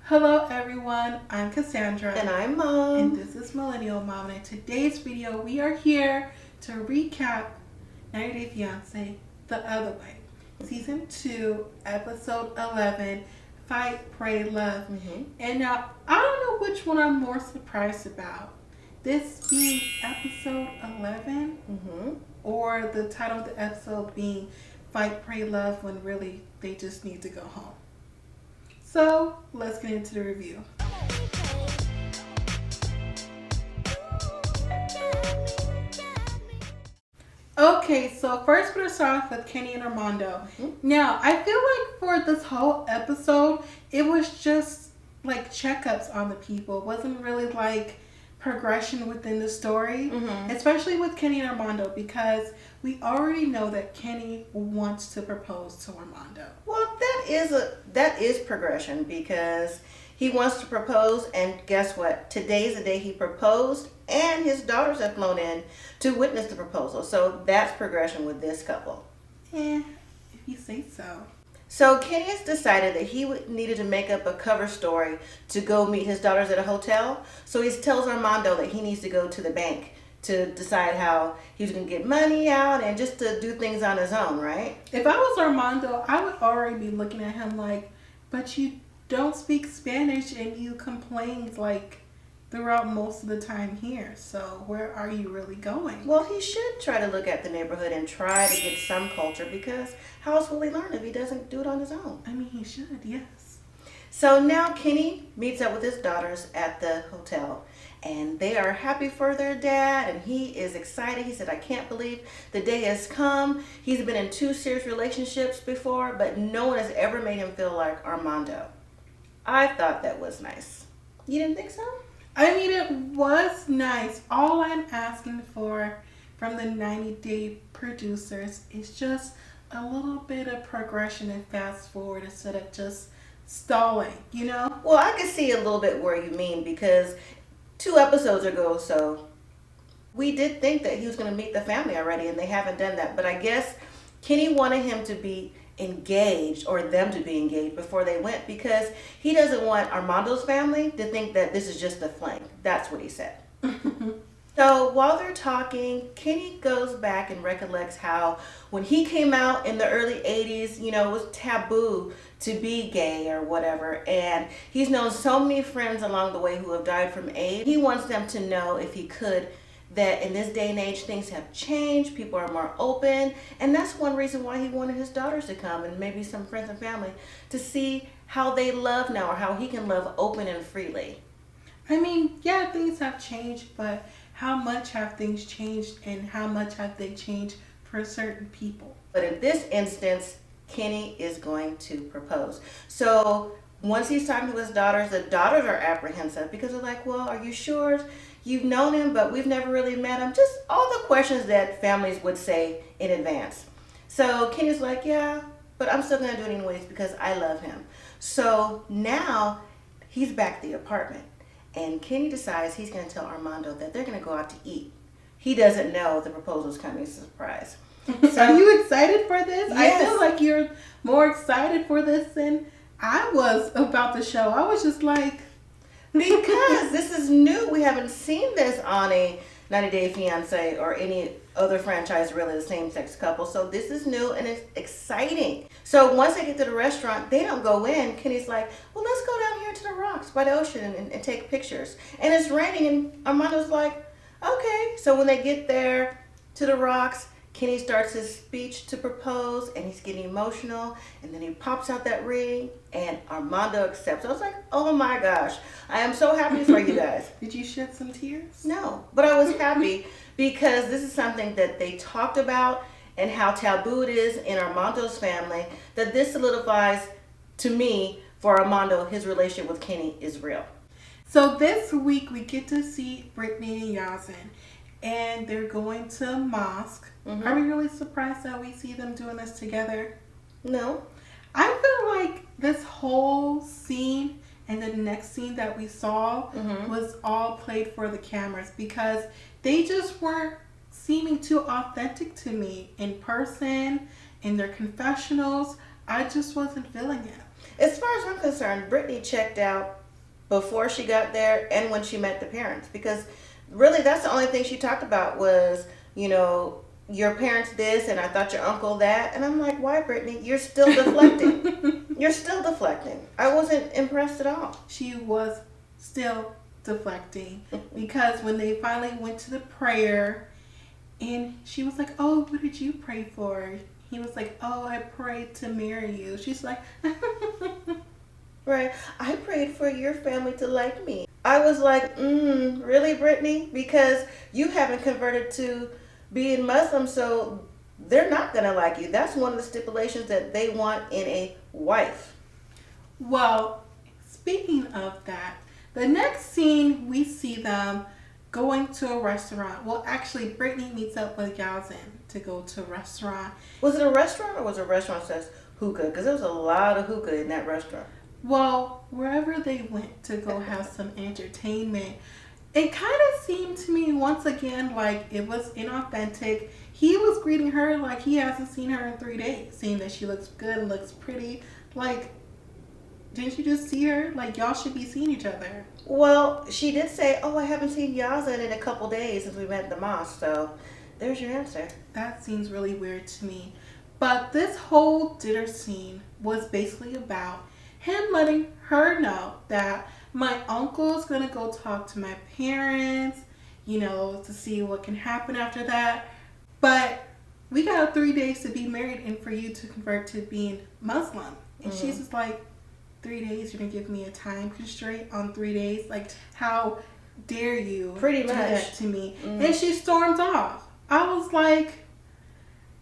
Hello everyone, I'm Cassandra. And I'm Mom. And this is Millennial Mom. And in today's video, we are here to recap 90 Day Fiancé The Other Way. Season 2, Episode 11, Fight, Pray, Love. And now, I don't know which one I'm more surprised about. This being Episode 11 or the title of the episode being Fight, Pray, Love when really they just need to go home. So, let's get into the review. Okay, so first we're going to start off with Kenny and Armando. Now, I feel like for this whole episode, it was just like checkups on the people. It wasn't really like progression within the story, especially with Kenny and Armando, because we already know that Kenny wants to propose to Armando. Well, that is progression because he wants to propose, and guess what? Today's the day he proposed, and his daughters have flown in to witness the proposal. So that's progression with this couple. If you say so. So Kenny has decided that he needed to make up a cover story to go meet his daughters at a hotel. So he tells Armando that he needs to go to the bank to decide how he's going to get money out and just to do things on his own, right? If I was Armando, I would already be looking at him like, but you don't speak Spanish and you complain like throughout most of the time here. So where are you really going? Well, he should try to look at the neighborhood and try to get some culture, because how else will he learn if he doesn't do it on his own? I mean, he should, yes. So now Kenny meets up with his daughters at the hotel, and they are happy for their dad, and he is excited. He said, I can't believe the day has come. He's been in 2 serious relationships before, but no one has ever made him feel like Armando. I thought that was nice. You didn't think so? I mean, it was nice. All I'm asking for from the 90 Day producers is just a little bit of progression and fast forward instead of just stalling, you know? Well, I can see a little bit where you mean, because 2 episodes ago, so we did think that he was going to meet the family already, and they haven't done that. But I guess Kenny wanted him to be engaged, or them to be engaged, before they went, because he doesn't want Armando's family to think that this is just a fling. That's what he said. So while they're talking, Kenny goes back and recollects how when he came out in the early 80s, you know, it was taboo to be gay or whatever, and he's known so many friends along the way who have died from AIDS. He wants them to know, if he could, that in this day and age things have changed, people are more open, and that's one reason why he wanted his daughters to come, and maybe some friends and family, to see how they love now, or how he can love open and freely. I mean, yeah, things have changed, but how much have things changed, and how much have they changed for certain people? But in this instance, Kenny is going to propose. So once he's talking to his daughters, the daughters are apprehensive because they're like, well, are you sure? You've known him, but we've never really met him. Just all the questions that families would say in advance. So Kenny's like, yeah, but I'm still going to do it anyways because I love him. So now he's back at the apartment, and Kenny decides he's going to tell Armando that they're going to go out to eat. He doesn't know the proposal's coming. It's a surprise. So, are you excited for this? Yes. I feel like you're more excited for this than I was about the show. I was just like... Because this is new. We haven't seen this on a 90 Day Fiancé or any other franchise, really, the same-sex couple. So this is new and it's exciting. So once they get to the restaurant, they don't go in. Kenny's like, well, let's go down here to the rocks by the ocean and take pictures. And it's raining, and Armando's like, okay. So when they get there to the rocks, Kenny starts his speech to propose, and he's getting emotional, and then he pops out that ring, and Armando accepts. I was like, oh my gosh, I am so happy for you guys. Did you shed some tears? No, but I was happy because this is something that they talked about, and how taboo it is in Armando's family, that this solidifies, to me, for Armando, his relationship with Kenny is real. So this week we get to see Brittany and Johnson, and they're going to mosque. Are we really surprised that we see them doing this together? No. I feel like this whole scene and the next scene that we saw was all played for the cameras, because they just weren't seeming too authentic to me in person, in their confessionals. I just wasn't feeling it. As far as I'm concerned, Brittany checked out before she got there and when she met the parents, because really that's the only thing she talked about was, your parents this and I thought your uncle that. And I'm like, why, Brittany? You're still deflecting. You're still deflecting. I wasn't impressed at all. She was still deflecting because when they finally went to the prayer and she was like, oh, what did you pray for? He was like, oh, I prayed to marry you. She's like, right. I prayed for your family to like me. I was like, really, Brittany? Because you haven't converted to being Muslim, so they're not going to like you. That's one of the stipulations that they want in a wife. Well, speaking of that, the next scene we see them going to a restaurant. Well, actually, Brittany meets up with Yazin to go to a restaurant. Was it a restaurant or was it a restaurant that says hookah? Because there was a lot of hookah in that restaurant. Well, wherever they went to go have some entertainment, it kind of seemed to me once again like it was inauthentic. He was greeting her like he hasn't seen her in 3 days, saying that she looks good, looks pretty. Like, didn't you just see her? Like, y'all should be seeing each other. Well, she did say, oh, I haven't seen Yazin in a couple days since we met at the mosque, so there's your answer. That seems really weird to me. But this whole dinner scene was basically about him letting her know that my uncle's gonna go talk to my parents, to see what can happen after that. But we got 3 days to be married and for you to convert to being Muslim. And she's just like, 3 days, you're gonna give me a time constraint on 3 days? Like, how dare you Pretty do much. that to me? And she storms off. I was like,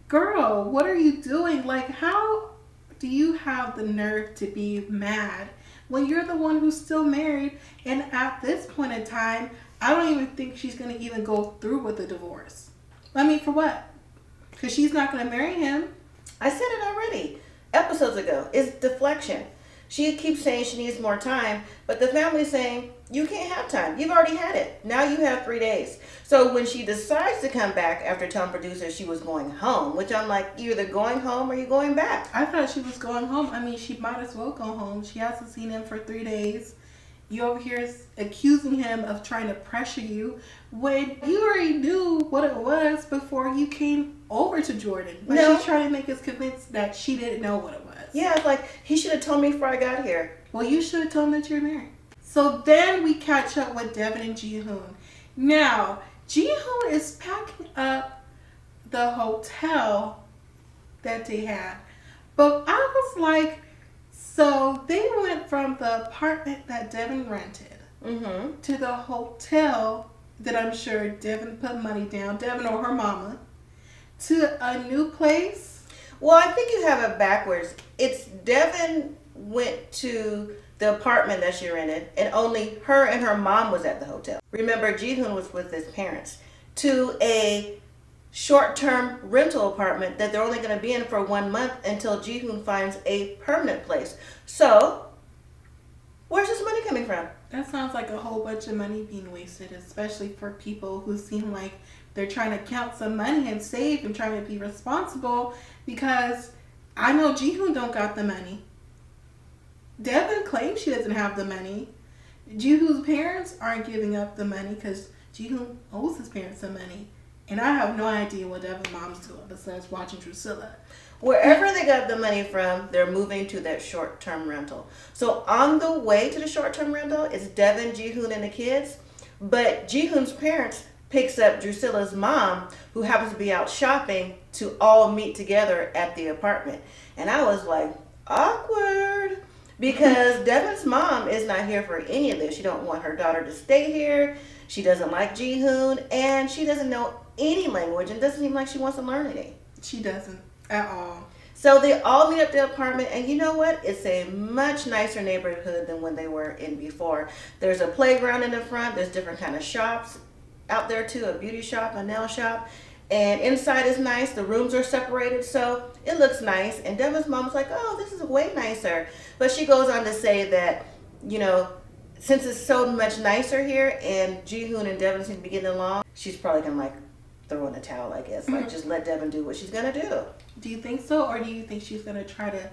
girl, what are you doing? Like, how do you have the nerve to be mad when you're the one who's still married? And at this point in time, I don't even think she's going to even go through with the divorce. I mean, for what? Because she's not going to marry him. I said it already episodes ago. It's deflection. She keeps saying she needs more time, but the family's saying, you can't have time. You've already had it. Now you have 3 days. So when she decides to come back after telling producers she was going home, which I'm like, you're either going home or you're going back. I thought she was going home. I mean, she might as well go home. She hasn't seen him for 3 days. You over here accusing him of trying to pressure you when you already knew what it was before you came over to Jordan. But No. she's trying to make us convinced that she didn't know what it was. Yeah, it's like, he should have told me before I got here. Well, you should have told him that you're married. So then we catch up with Devon and Jihoon. Now, Jihoon is packing up the hotel that they had. But I was like, so they went from the apartment that Devon rented to the hotel that I'm sure Devon put money down, Devon or her mama, to a new place. Well, I think you have it backwards. It's Devon went to the apartment that she rented, and only her and her mom was at the hotel. Remember, Jihoon was with his parents, to a short-term rental apartment that they're only going to be in for 1 month until Jihoon finds a permanent place. So, where's this money coming from? That sounds like a whole bunch of money being wasted, especially for people who seem like they're trying to count some money and save and trying to be responsible, because I know Jihoon don't got the money. Devon claims she doesn't have the money. Jihoon's parents aren't giving up the money because Jihoon owes his parents some money. And I have no idea what Devon's mom's doing besides watching Drusilla. Wherever they got the money from, they're moving to that short-term rental. So on the way to the short-term rental, it's Devon, Jihoon, and the kids. But Jihoon's parents picks up Drusilla's mom, who happens to be out shopping, to all meet together at the apartment. And I was like, awkward. Because Devon's mom is not here for any of this. She don't want her daughter to stay here. She doesn't like Jihoon, and she doesn't know any language, and doesn't seem like she wants to learn any. She doesn't at all. So they all meet up at the apartment, and you know what? It's a much nicer neighborhood than when they were in before. There's a playground in the front. There's different kind of shops out there too, a beauty shop, a nail shop. And inside is nice. The rooms are separated, so it looks nice. And Devon's mom's like, oh, this is way nicer. But she goes on to say that, since it's so much nicer here and Jihoon and Devon seem to be getting along, she's probably going to like throw in the towel, I guess. Like, just let Devon do what she's going to do. Do you think so? Or do you think she's going to try to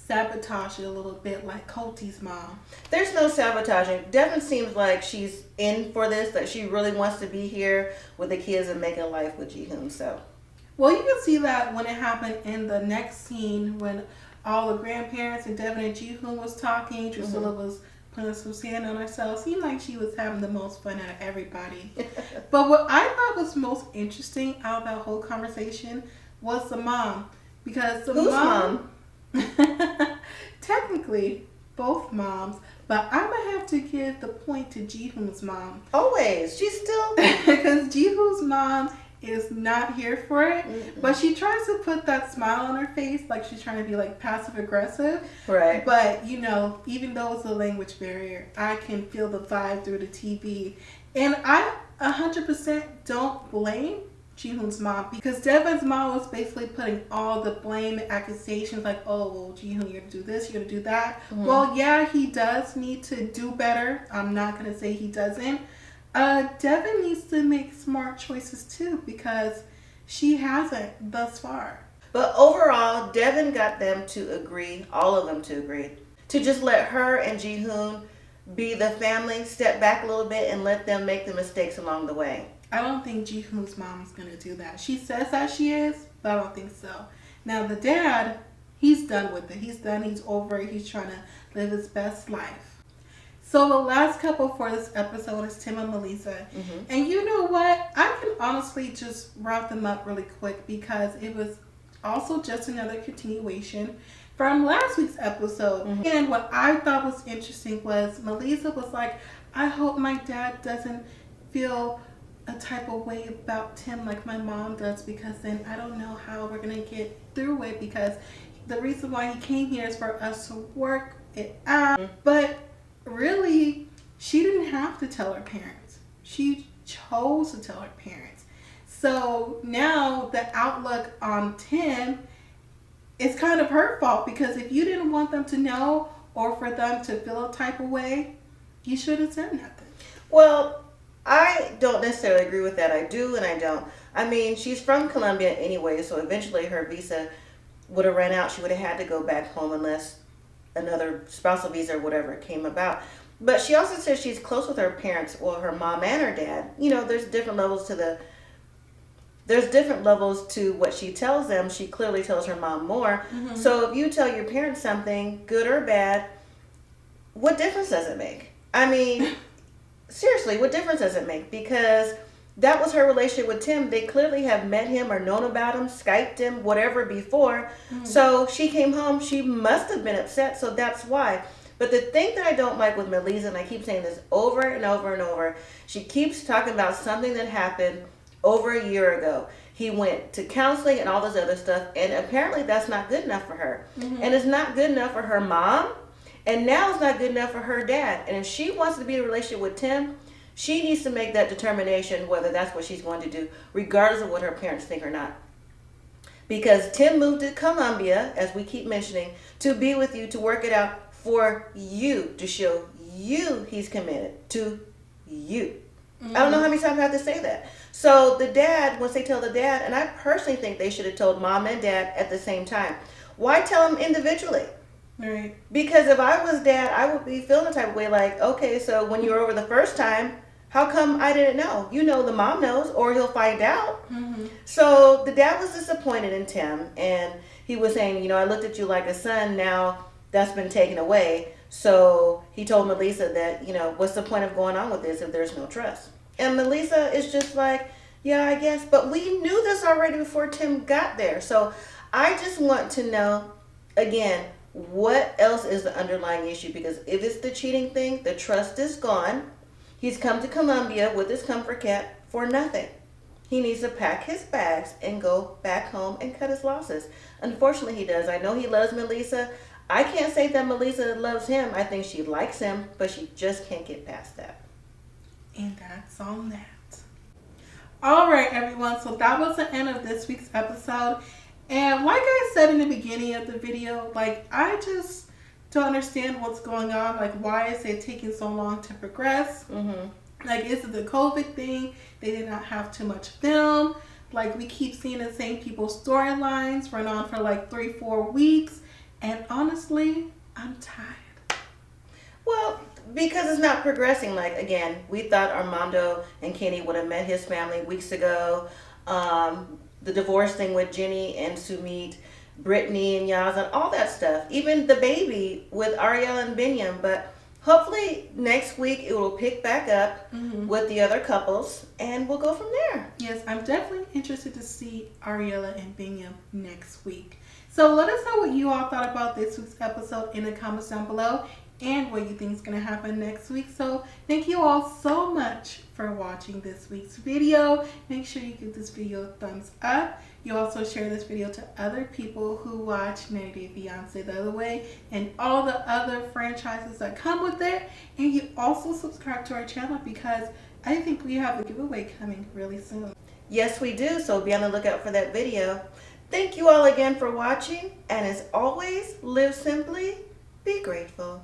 sabotage it a little bit like Coty's mom. There's no sabotaging. Devon seems like she's in for this, that she really wants to be here with the kids and making life with Jihoon. So, well, you can see that when it happened in the next scene when all the grandparents and Devon and Jihoon was talking. Drusilla was putting some sand on herself. Seemed like she was having the most fun out of everybody. But what I thought was most interesting out of that whole conversation was the mom. Because the whose mom? Technically, both moms. But I'm going to have to give the point to Jihoon's mom. Always. She's still... Because Jihoon's mom is not here for it. But she tries to put that smile on her face like she's trying to be like passive aggressive. Right. But, you know, even though it's a language barrier, I can feel the vibe through the TV. And I 100% don't blame Jihoon's mom, because Devon's mom was basically putting all the blame and accusations like, oh, well, Jihoon, you're going to do this, you're going to do that. Well, yeah, he does need to do better. I'm not going to say he doesn't. Devon needs to make smart choices too, because she hasn't thus far. But overall, Devon got them to agree, all of them to agree, to just let her and Jihoon be the family, step back a little bit and let them make the mistakes along the way. I don't think Jihoon's mom is going to do that. She says that she is, but I don't think so. Now, the dad, he's done with it. He's done. He's over it. He's trying to live his best life. So the last couple for this episode is Tim and Melissa. And you know what? I can honestly just wrap them up really quick because it was also just another continuation from last week's episode. And what I thought was interesting was Melissa was like, I hope my dad doesn't feel a type of way about Tim like my mom does, because then I don't know how we're going to get through it, because the reason why he came here is for us to work it out. But really, she didn't have to tell her parents. She chose to tell her parents. So now the outlook on Tim is kind of her fault, because if you didn't want them to know or for them to feel a type of way, you shouldn't have said nothing. Well, I don't necessarily agree with that. I do and I don't. I mean, she's from Colombia anyway, so eventually her visa would have ran out. She would have had to go back home unless another spousal visa or whatever came about. But she also says she's close with her parents, well, her mom and her dad. You know, there's different levels to what she tells them. She clearly tells her mom more. So if you tell your parents something, good or bad, what difference does it make? I mean, seriously, what difference does it make? Because that was her relationship with Tim. They clearly have met him or known about him, Skyped him, whatever before. So she came home. She must have been upset. So that's why. But the thing that I don't like with Melissa, and I keep saying this over and over and over, she keeps talking about something that happened over a year ago. He went to counseling and all this other stuff. And apparently that's not good enough for her. And it's not good enough for her mom. And now it's not good enough for her dad. And if she wants to be in a relationship with Tim, she needs to make that determination whether that's what she's going to do, regardless of what her parents think or not. Because Tim moved to Colombia, as we keep mentioning, to be with you, to work it out for you, to show you he's committed to you. I don't know how many times I have to say that. So the dad, once they tell the dad, and I personally think they should have told mom and dad at the same time. Why tell them individually? Right. Because if I was dad, I would be feeling the type of way like, okay, so when you were over the first time, how come I didn't know? You know the mom knows, or he'll find out. So the dad was disappointed in Tim, and he was saying, you know, I looked at you like a son, now that's been taken away. So he told Melissa that, you know, what's the point of going on with this if there's no trust? And Melissa is just like, yeah, I guess, but we knew this already before Tim got there. So I just want to know, again, what else is the underlying issue? Because if it's the cheating thing, the trust is gone. He's come to Colombia with his comfort cat for nothing. He needs to pack his bags and go back home and cut his losses. Unfortunately, he does. I know he loves Melissa. I can't say that Melissa loves him. I think she likes him, but she just can't get past that. And that's on that. All right, everyone. So that was the end of this week's episode. And like I said in the beginning of the video, like, I just don't understand what's going on. Like, why is it taking so long to progress? Like, is it the COVID thing? They did not have too much film. Like, we keep seeing the same people's storylines run on for like 3-4 weeks. And honestly, I'm tired. Well, because it's not progressing. Like, again, we thought Armando and Kenny would have met his family weeks ago. The divorce thing with Jenny and Sumit, Brittany and Yazan, all that stuff. Even the baby with Ariel and Binyam. But hopefully next week it will pick back up with the other couples and we'll go from there. Yes, I'm definitely interested to see Ariella and Binyam next week. So let us know what you all thought about this week's episode in the comments down below and what you think is going to happen next week. So thank you all so much for watching this week's video. Make sure you give this video a thumbs up. You also share this video to other people who watch 90 Day Fiancé the other way and all the other franchises that come with it. And you also subscribe to our channel because I think we have a giveaway coming really soon. Yes, we do. So be on the lookout for that video. Thank you all again for watching. And as always, live simply, be grateful.